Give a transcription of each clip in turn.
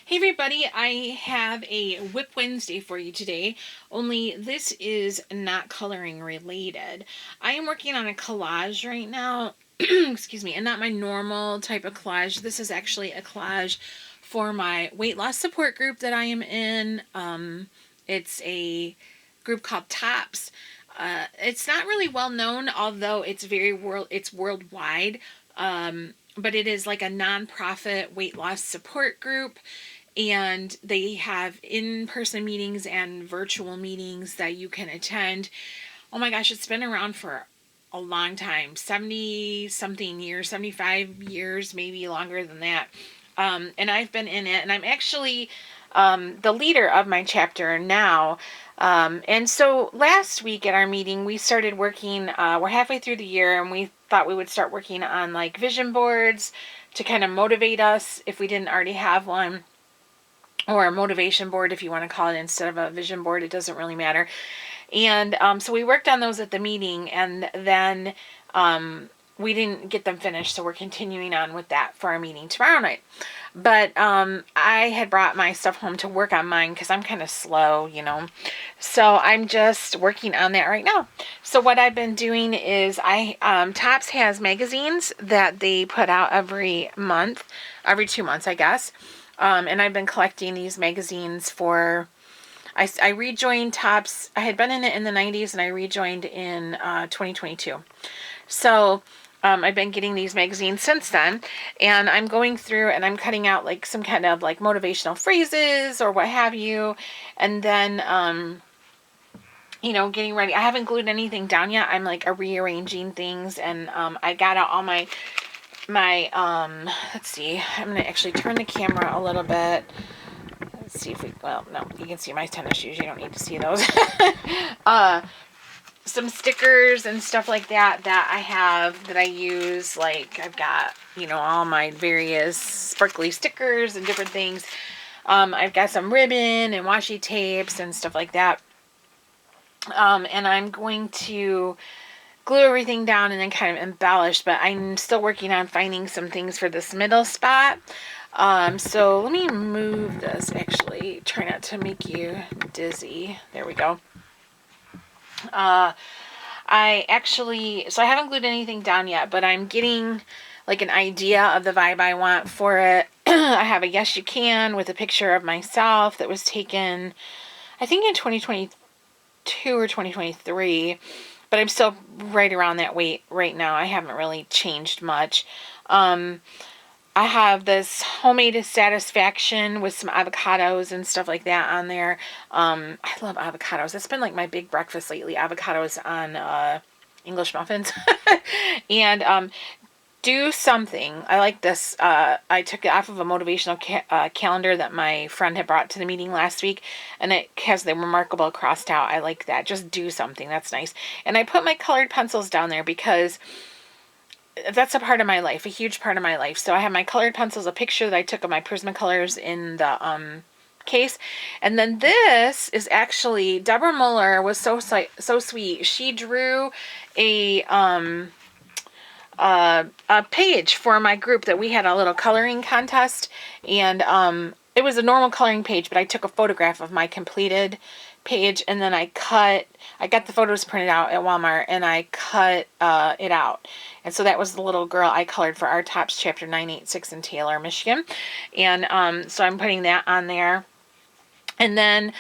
Hey everybody, I have a WIP Wednesday for you today, only this is not coloring related. I am working on a collage right now, excuse me, and not my normal type of collage. This is actually a collage for my weight loss support group that I am in. It's a group called TOPS. It's not really well known, although it's worldwide. But it is like a nonprofit weight loss support group, and they have in-person meetings and virtual meetings that you can attend. Oh my gosh, it's been around for a long time, 70 something years, 75 years, maybe longer than that. And I've been in it, and I'm actually the leader of my chapter now. And so last week at our meeting, we started working, we're halfway through the year, and we thought we would start working on like vision boards to kind of motivate us if we didn't already have one, or a motivation board if you want to call it instead of a vision board. It doesn't really matter. And so we worked on those at the meeting, and then we didn't get them finished, so we're continuing on with that for our meeting tomorrow night. But I had brought my stuff home to work on mine because I'm kind of slow, so I'm just working on that right now. So what I've been doing is Tops has magazines that they put out every 2 months, I guess. And I've been collecting these magazines for, I rejoined Tops. I had been in it in the 90s, and I rejoined in 2022. So I've been getting these magazines since then, and I'm going through and I'm cutting out like some kind of like motivational phrases or what have you. And then, getting ready. I haven't glued anything down yet. I'm like rearranging things, and I got out all my let's see, I'm going to actually turn the camera a little bit. Let's see if no, you can see my tennis shoes. You don't need to see those. Some stickers and stuff like that I have that I use. Like I've got, all my various sparkly stickers and different things. I've got some ribbon and washi tapes and stuff like that. And I'm going to glue everything down and then kind of embellish, but I'm still working on finding some things for this middle spot. So let me move this, actually. Try not to make you dizzy. There we go. I haven't glued anything down yet, but I'm getting like an idea of the vibe I want for it. I have a Yes You Can with a picture of myself that was taken, I think in 2022 or 2023, but I'm still right around that weight right now. I haven't really changed much. I have this homemade satisfaction with some avocados and stuff like that on there. I love avocados. That's been like my big breakfast lately. Avocados on English muffins. And do something. I like this. I took it off of a motivational calendar that my friend had brought to the meeting last week, and it has the remarkable crossed out. I like that. Just do something. That's nice. And I put my colored pencils down there because that's a part of my life, a huge part of my life. So I have my colored pencils, a picture that I took of my Prismacolors in the case. And then this is actually, Deborah Muller was so sweet. She drew a page for my group that we had a little coloring contest, and it was a normal coloring page, but I took a photograph of my completed page, and then I got the photos printed out at Walmart, and I cut it out. And so that was the little girl I colored for our Tops chapter 986 in Taylor, Michigan. And so I'm putting that on there. And then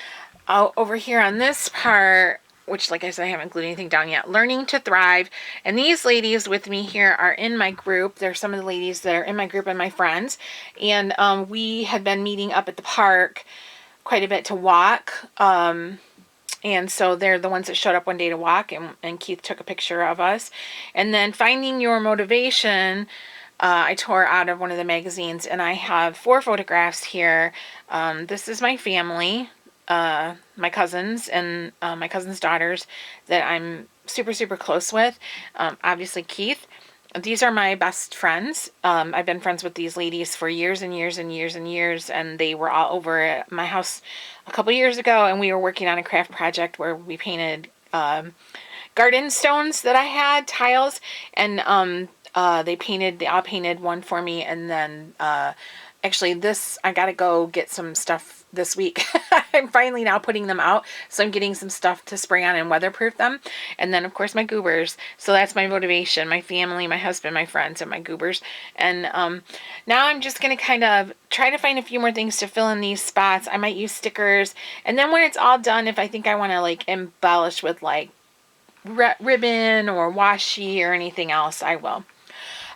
over here on this part, which, like I said, I haven't glued anything down yet, Learning to Thrive. And these ladies with me here are in my group. They're some of the ladies that are in my group and my friends. And we had been meeting up at the park quite a bit to walk. And so they're the ones that showed up one day to walk, and Keith took a picture of us. And then Finding Your Motivation, I tore out of one of the magazines, and I have 4 photographs here. This is my family, my cousins, and my cousins' daughters that I'm super, super close with. Obviously Keith. These are my best friends. I've been friends with these ladies for years and years and years and years, and they were all over at my house a couple years ago, and we were working on a craft project where we painted garden stones that I had, tiles, and they all painted one for me, and then Actually, this, I gotta go get some stuff this week. I'm finally now putting them out, so I'm getting some stuff to spray on and weatherproof them. And then, of course, my goobers. So that's my motivation, my family, my husband, my friends, and my goobers. And now I'm just going to kind of try to find a few more things to fill in these spots. I might use stickers. And then when it's all done, if I think I want to like embellish with like ribbon or washi or anything else, I will.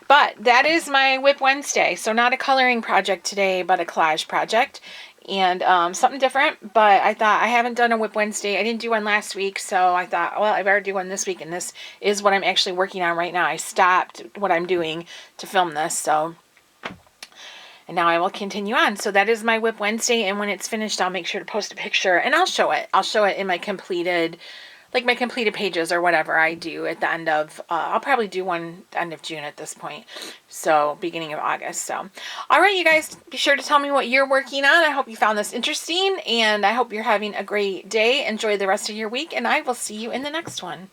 But that is my WIP Wednesday. So not a coloring project today, but a collage project. And something different. But I thought, I haven't done a WIP Wednesday. I didn't do one last week. So I thought, well, I better do one this week. And this is what I'm actually working on right now. I stopped what I'm doing to film this. So, and now I will continue on. So that is my WIP Wednesday. And when it's finished, I'll make sure to post a picture. And I'll show it. I'll show it in my completed, like my completed pages or whatever I do at the end of, I'll probably do one the end of June at this point. So beginning of August. So, all right, you guys, be sure to tell me what you're working on. I hope you found this interesting and I hope you're having a great day. Enjoy the rest of your week and I will see you in the next one.